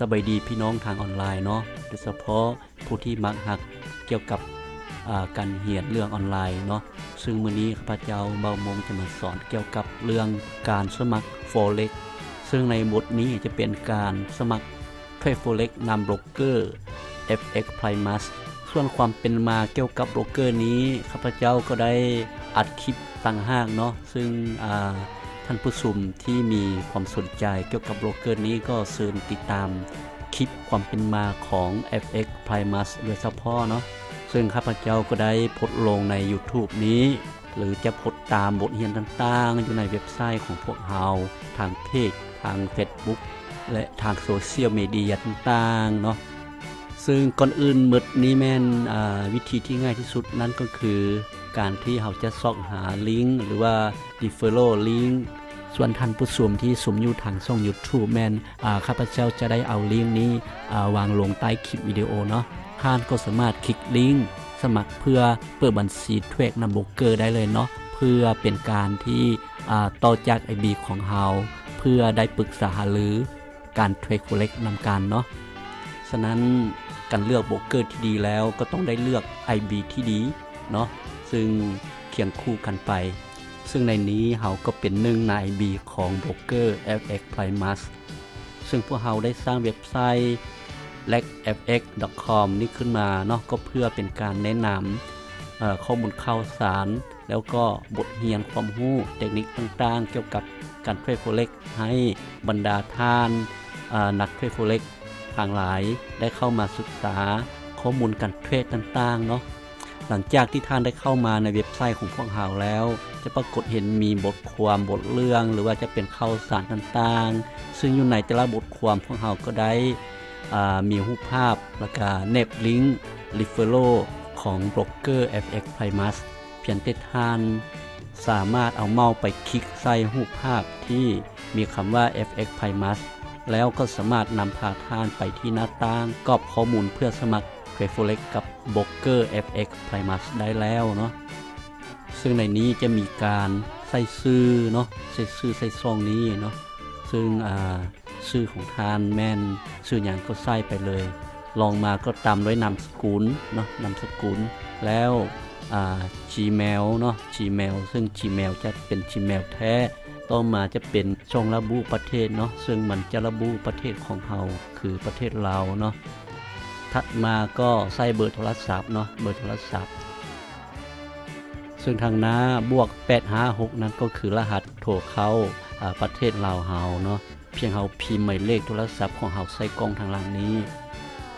สบายดีพี่น้องทางออนไลน์เนาะโดยเฉพาะผู้ที่มักหักเกี่ยวกับการเรียนเรื่องออนไลน์เนาะซึ่งมื้อนี้ข้าพเจ้าเบามงจะมาสอนเกี่ยวกับเรื่องการสมัคร Forex ซึ่งในบทนี้จะเป็นการสมัครเทรด Forex นำโบรกเกอร์ FX Primus ส่วนความเป็นมาเกี่ยวกับโบรกเกอร์นี้ข้าพเจ้าก็ได้อัดคลิปต่างหากเนาะซึ่งท่านผู้ชมที่มีความสนใจเกี่ยวกับโบรกเกอร์นี้ก็เชิญติดตามคลิปความเป็นมาของ FX Primus โดยเฉพาะเนาะซึ่งข้าพเจ้าก็ได้โพสต์ลงใน YouTube นี้หรือจะโพสต์ตามบทเรียนต่างๆอยู่ในเว็บไซต์ของพวกเราทางเพจทาง Facebook และทางโซเชียลมีเดียต่างๆเนาะซึ่งก่อนอื่นหมดนี้แม่นวิธีที่ง่ายที่สุดนั้นก็คือการที่เราจะซอกหาลิงก์หรือว่า referral link ส่วนท่านผู้ชมที่สมอยู่ทางช่อง YouTube แม่นข้าพเจ้าจะได้เอาลิงก์นี้วางลงใต้คลิปวิดีโอเนาะท่านก็สามารถคลิกลิงก์สมัครเพื่อเปิดบัญชีเทรดนำโบรกเกอร์ได้เลยเนาะเพื่อเป็นการที่ต่อจาก IB ของเราเพื่อได้ปรึกษาหารือการเทรด Forex นำกันเนาะฉะนั้นการเลือกโบรกเกอร์ที่ดีแล้วก็ต้องได้เลือก IB ที่ดีเนาะซึ่งเคียงคู่กันไปซึ่งในนี้เราก็เป็นหนึ่งใน IB ของโบรกเกอร์ FX Primus ซึ่งพวกเราได้สร้างเว็บไซต์ legfx.com นี่ขึ้นมาเนาะก็เพื่อเป็นการแนะนำข้อมูลข่าวสารแล้วก็บทเรียนความรู้เทคนิคต่างๆเกี่ยวกับการเทรด Forex ให้บรรดาท่านนักเทรด Forex ทางหลายได้เข้ามาศึกษาข้อมูลการเทรดต่างๆเนาะหลังจากที่ท่านได้เข้ามาในเว็บไซต์ของพวกเราแล้วจะปรากฏเห็นมีบทความบทเรื่องหรือว่าจะเป็นข่าวสารต่างๆซึ่งอยู่ในแต่ละบทความพวกเราก็ได้มีรูปภาพและก็เน็บลิงก์ referral ของโบรกเกอร์ FX Primus เพียงแต่ท่านสามารถเอาเมาส์ไปคลิกใส่รูปภาพที่มีคำว่า FX Primus แล้วก็สามารถนำพาท่านไปที่หน้าต่างกรอบข้อมูลเพื่อสมัครเทรด Forex กับโบรกเกอร์ FX Primus ได้แล้วเนาะซึ่งในนี้จะมีการใส่ชื่อเนาะใส่ชื่อใส่ซองนี้เนาะซึ่งชื่อของท่านแม่นชื่ออย่างก็ใส่ไปเลยลองมาก็ตามด้วยนามสกุลเนาะนามสกุลแล้วGmail เนาะ Gmail ซึ่ง Gmail จะเป็น Gmail แท้ต่อมาจะเป็นช่องระบุประเทศเนาะซึ่งมันจะระบุประเทศของเราคือประเทศลาวเนาะถัดมาก็ใส่เบอร์โทรศัพท์เนาะเบอร์โทรศัพท์ซึ่งทางหน้าบวก856นั้นก็คือรหัสโทรเข้าประเทศลาวเฮาเนาะเพียงเฮาพิมพ์หมายเลขโทรศัพท์ของเฮาใส่กล้องทางหลังนี้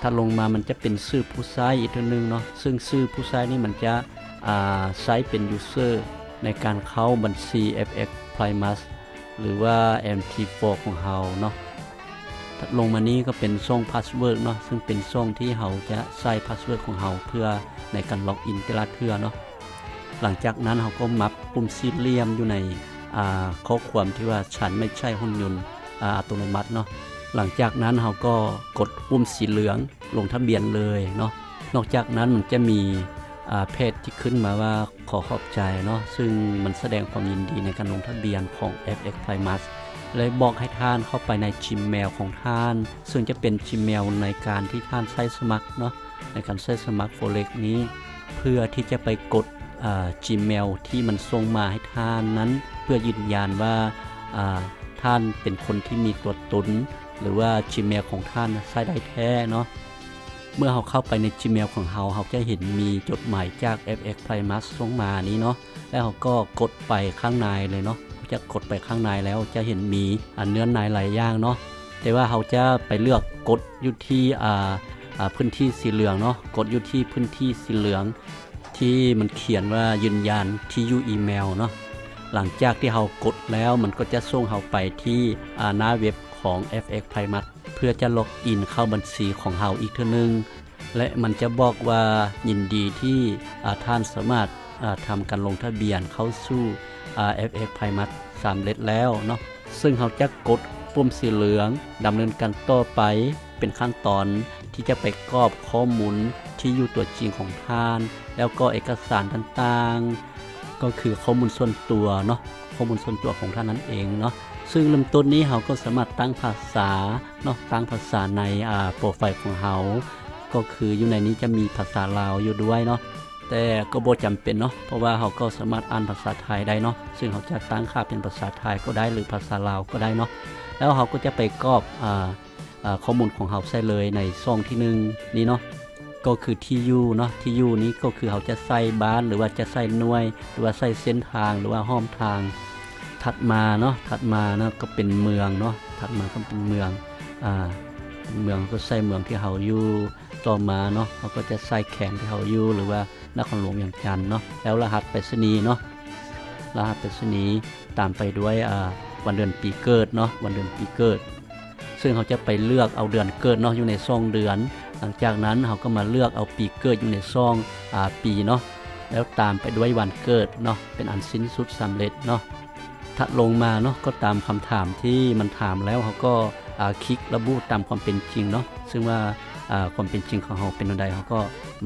ถ้าลงมามันจะเป็นชื่อผู้ใช้อีกทีนึงเนาะซึ่งชื่อผู้ใช้นี่มันจะใช้เป็น user ในการเข้าบัญชี FX Primus หรือว่า MT4 ของเฮาเนาะถัดลงมานี้ก็เป็นช่อง password เนาะซึ่งเป็นช่องที่เฮาจะใส่ password ของเฮาเพื่อในการล็อกอินแต่ละเทื่อเนาะหลังจากนั้นเฮาก็มับปุ่มสี่เหลี่ยมอยู่ในข้อความที่ว่าฉันไม่ใช่หุ่นยนต์อัตโนมัติเนาะหลังจากนั้นเราก็กดปุ่มสีเหลืองลงทะเบียนเลยเนาะนอกจากนั้นมันจะมีเพจที่ขึ้นมาว่าขอขอบใจเนาะซึ่งมันแสดงความยินดีในการลงทะเบียนของ FX Primus เลยบอกให้ท่านเข้าไปใน Gmail ของท่านซึ่งจะเป็น Gmail ในการที่ท่านใช้สมัครเนาะในการใช้สมัคร Forex นี้เพื่อที่จะไปกดGmail ที่มันส่งมาให้ท่านนั้นเพื่อยืนยันว่าท่านเป็นคนที่มีตัวตนหรือว่า Gmail ของท่านใช้ได้แท้เนาะเมื่อเราเข้าไปใน Gmail ของเราจะเห็นมีจดหมายจาก FX Primus ส่งมานี้เนาะแล้วเราก็กดไปข้างในเลยเนาะจะกดไปข้างในแล้วจะเห็นมีเนื้อในหลายอย่างเนาะแต่ว่าเราจะไปเลือกกดอยู่ที่พื้นที่สีเหลืองเนาะกดอยู่ที่พื้นที่สีเหลืองที่มันเขียนว่ายืนยันที่อยู่อีเมลเนาะหลังจากที่เรากดแล้วมันก็จะส่งเราไปที่หน้าเว็บของ FX Primus เพื่อจะล็อกอินเข้าบัญชีของเราอีกเท่านึงและมันจะบอกว่ายินดีที่ท่านสามารถทำการลงทะเบียนเข้าสู่ FX Primus สำเร็จแล้วเนาะซึ่งเราจะกดปุ่มสีเหลืองดำเนินการต่อไปเป็นขั้นตอนที่จะไปกรอกข้อมูลที่อยู่ตัวจริงของท่านแล้วก็เอกสารต่างๆก็คือข้อมูลส่วนตัวเนาะข้อมูลส่วนตัวของท่านนั่นเองเนาะ ซึ่งเริ่มต้นนี้เราก็สามารถตั้งภาษาเนาะตั้งภาษาในโปรไฟล์ของเราก็คืออยู่ในนี้จะมีภาษาลาวอยู่ด้วยเนาะแต่ก็บ่จำเป็นเนาะเพราะว่าเราก็สามารถอ่านภาษาไทยได้เนาะซึ่งเราจะตั้งค่าเป็นภาษาไทยก็ได้หรือภาษาลาวก็ได้เนาะแล้วเราก็จะไปกรอกข้อมูลของเราใส่เลยในช่องที่1นี้เนาะก็คือที่อยู่เนาะที่อยู่นี้ก็คือเราจะใส่บ้านหรือว่าจะใส่หน่วยหรือว่าใส่เส้นทางหรือว่าห้อมทางถัดมาเนาะก็เป็นเมืองเนาะถัดมาก็เป็นเมืองเมืองก็ใส่เมืองที่เราอยู่ต่อมาเนาะเขาก็จะใส่แขนที่เราอยู่หรือว่านครหลวงอย่างจันทน์เนาะแล้วรหัสไปรษณีย์เนาะรหัสไปรษณีย์ตามไปด้วยวันเดือนปีเกิดเนาะวันเดือนปีเกิดซึ่งเขาจะไปเลือกเอาเดือนเกิดเนาะอยู่ในช่องเดือนหลังจากนั้นเขาก็มาเลือกเอาปีเกิดอยู่ในช่องปีเนาะแล้วตามไปด้วยวันเกิดเนาะเป็นอันสิ้นสุดสำเร็จเนาะถัดลงมาเนาะก็ตามคำถามที่มันถามแล้วเขาก็คลิกระบุตามความเป็นจริงเนาะซึ่งว่าความเป็นจริงของเขาเป็นอะไรเขาก็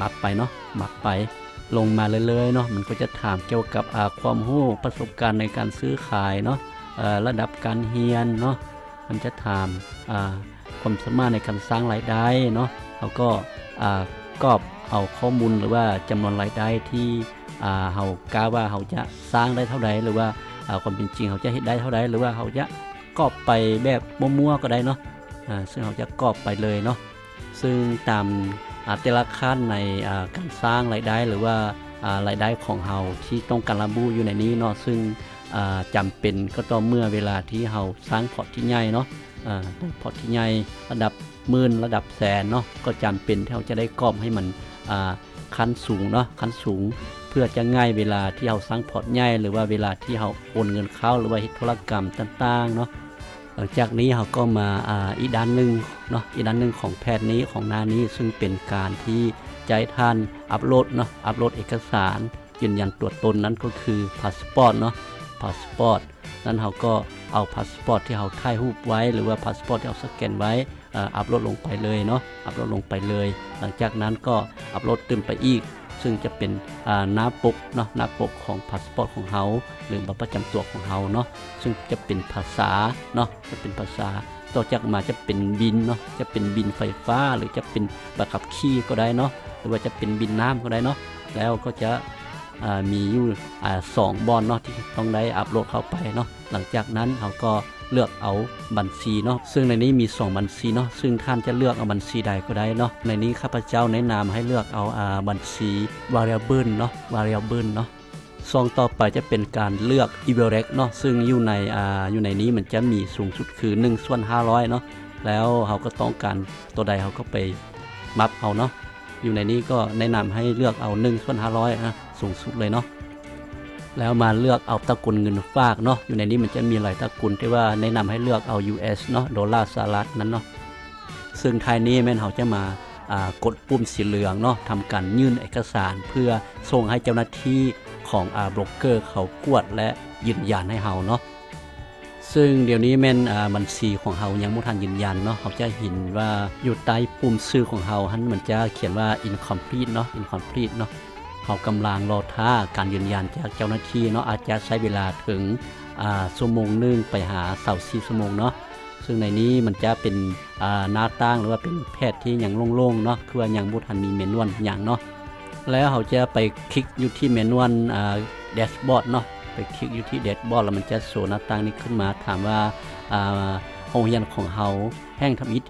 มักไปเนาะมักไปลงมาเรื่อยๆเนาะมันก็จะถามเกี่ยวกับความรู้ประสบการณ์ในการซื้อขายเนาะระดับการเรียนเนาะมันจะถามความสามารถในการสร้างรายได้เนาะเขาก็กอบเอาข้อมูลหรือว่าจำนวนรายได้ที่เขากล้าว่าเขาจะสร้างได้เท่าใดหรือว่าความเป็นจริงเขาจะเฮ็ดได้เท่าใดหรือว่าเขาจะกอบไปแบบมั่วๆก็ได้เนาะซึ่งเขาจะกอบไปเลยเนาะซึ่งตามแต่ละขั้นในการสร้างรายได้หรือว่ารายได้ของเราที่ต้องการระบุอยู่ในนี้เนาะซึ่งจำเป็นก็ต่อเมื่อเวลาที่เราสร้างพอร์ตที่ใหญ่เนาะพอร์ตที่ใหญ่ระดับหมื่นระดับแสนเนาะก็จำเป็นที่เราจะได้กอบให้มันขั้นสูงเนาะขั้นสูงเพื่อจะง่ายเวลาที่เราสร้างพอร์ตใหญ่หรือว่าเวลาที่เราโอนเงินเข้าหรือว่าเฮ็ดธุรกรรมต่างๆเนาะหลังจากนี้เราก็มาอีกด้านหนึ่งเนาะอีกด้านหนึ่งของแพทย์นี้ของหน้านี้ซึ่งเป็นการที่ใจท่านอัปโหลดเนาะอัปโหลดเอกสารยืนยันตัวตนนั้นก็คือพาสปอร์ตเนาะพาสปอร์ตนั้นเราก็เอาพาสปอร์ตที่เราถ่ายรูปไว้หรือว่าพาสปอร์ตที่เราสแกนไว้อัปโหลดลงไปเลยเนาะอัปโหลดลงไปเลยหลังจากนั้นก็อัปโหลดขึ้นไปอีกซึ่งจะเป็นหน้าปกเนาะหน้าปกของพาสปอร์ตของเราหรือบัตรประจำตัวของเราเนาะซึ่งจะเป็นภาษาเนาะจะเป็นภาษาต่อจากมาจะเป็นบินเนาะจะเป็นบินไฟฟ้าหรือจะเป็นบัตรขับขี่ก็ได้เนาะหรือว่าจะเป็นบินน้ำก็ได้เนาะแล้วก็จะมีอยู่2บอนเนาะที่ต้องได้อัปโหลดเข้าไปเนาะหลังจากนั้นเราก็เลือกเอาบัญชีเนาะซึ่งในนี้มี2บัญชีเนาะซึ่งท่านจะเลือกเอาบัญชีใดก็ได้เนาะในนี้ข้าพเจ้าแนะนำให้เลือกเอาบัญชี variable เนาะ variable เนาะช่องต่อไปจะเป็นการเลือก Everect เนาะซึ่งอยู่ในนี้มันจะมีสูงสุดคือ1/500เนาะแล้วเราก็ต้องการตัวใดเราก็ไปมับเอาเนาะอยู่ในนี้ก็แนะนำให้เลือกเอา1/500นะสูงสุดเลยเนาะแล้วมาเลือกเอาตระกูลเงินฝากเนาะอยู่ในนี้มันจะมีหลายตระกูลที่ว่าแนะนำให้เลือกเอา US เนาะดอลลาร์สหรัฐนั้นเนาะซึ่งท้ายนี้แม่นเราจะมากดปุ่มสีเหลืองเนาะทำการยื่นเอกสารเพื่อส่งให้เจ้าหน้าที่ของโบรกเกอร์เขากวดและยืนยันให้เราเนาะซึ่งเดี๋ยวนี้แม่นบัญชีของเรายังบ่ทันยืนยันเนาะเขาจะเห็นว่าอยู่ใต้ปุ่มชื่อของเราหันมันจะเขียนว่า incomplete เนาะ incomplete เนาะเขากำลังรอท่าการยืนยันจากเจ้าหน้าที่เนาะอาจจะใช้เวลาถึงชั่วโมงนึงไปหา24ชั่วโมงเนาะซึ่งในนี้มันจะเป็นหน้าตั้งหรือว่าเป็นแพทย์ที่ยังโล่งๆเนาะคือว่ายังบ่ทันมีเมนูอย่างเนาะแล้วเขาจะไปคลิกอยู่ที่เมนูแดชบอร์ดเนาะไปคลิกอยู่ที่แดชบอร์ดแล้วมันจะโชว์หน้าตั้งนี้ขึ้นมาถามว่าโรงเรียนของเราแห่งทำอิฐ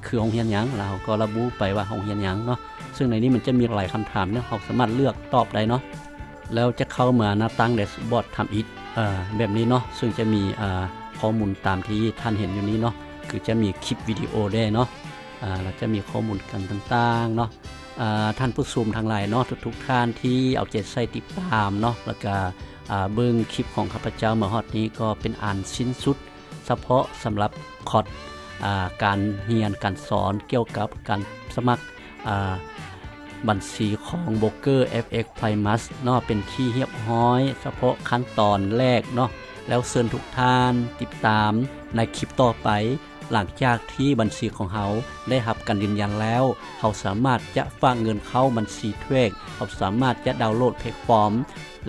คือโรงเรียนหยังแล้วเราก็ระบุไปว่าโรงเรียนหยังเนาะซึ่งในนี้มันจะมีหลายคำถามเนี่ยเราสามารถเลือกตอบได้เนาะแล้วจะเข้ามาหน้าตั้งแดชบอร์ดทำอิฐแบบนี้เนาะซึ่งจะมีข้อมูลตามที่ท่านเห็นอยู่นี้เนาะคือจะมีคลิปวิดีโอได้เนาะเราจะมีข้อมูลกันต่างๆเนาะท่านผู้ชมทั้งหลายเนาะทุกๆท่านที่เอาใจใส่ติดตามเนาะแล้วก็เบิ่งคลิปของข้าพเจ้ามาฮอดนี้ก็เป็นอันสิ้นสุดเฉพาะสำหรับคอร์สการเรียนการสอนเกี่ยวกับการสมัครบัญชีของโบรกเกอร์ FX Primus เนาะเป็นที่เรียบร้อยเฉพาะขั้นตอนแรกเนาะแล้วเชิญทุกท่านติดตามในคลิปต่อไป หลังจากที่บัญชีของเขาได้รับการยืนยันแล้วเขาสามารถจะฝากเงินเข้าบัญชีเทรดเขาสามารถจะดาวน์โหลดแพลตฟอร์ม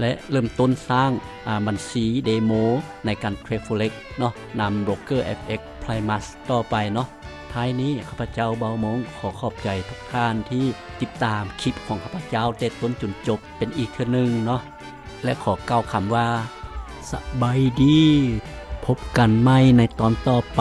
และเริ่มต้นสร้างบัญชีเดโมในการเทรด Forex เนาะนำโบรกเกอร์ FX Primus ต่อไปเนาะท้ายนี้ข้าพเจ้าเบามงขอขอบใจทุกท่านที่ติดตามคลิปของข้าพเจ้าแต่ต้นจนจบเป็นอีกเทื่อนึงเนาะและขอกล่าวคำว่าสบายดีพบกันใหม่ในตอนต่อไป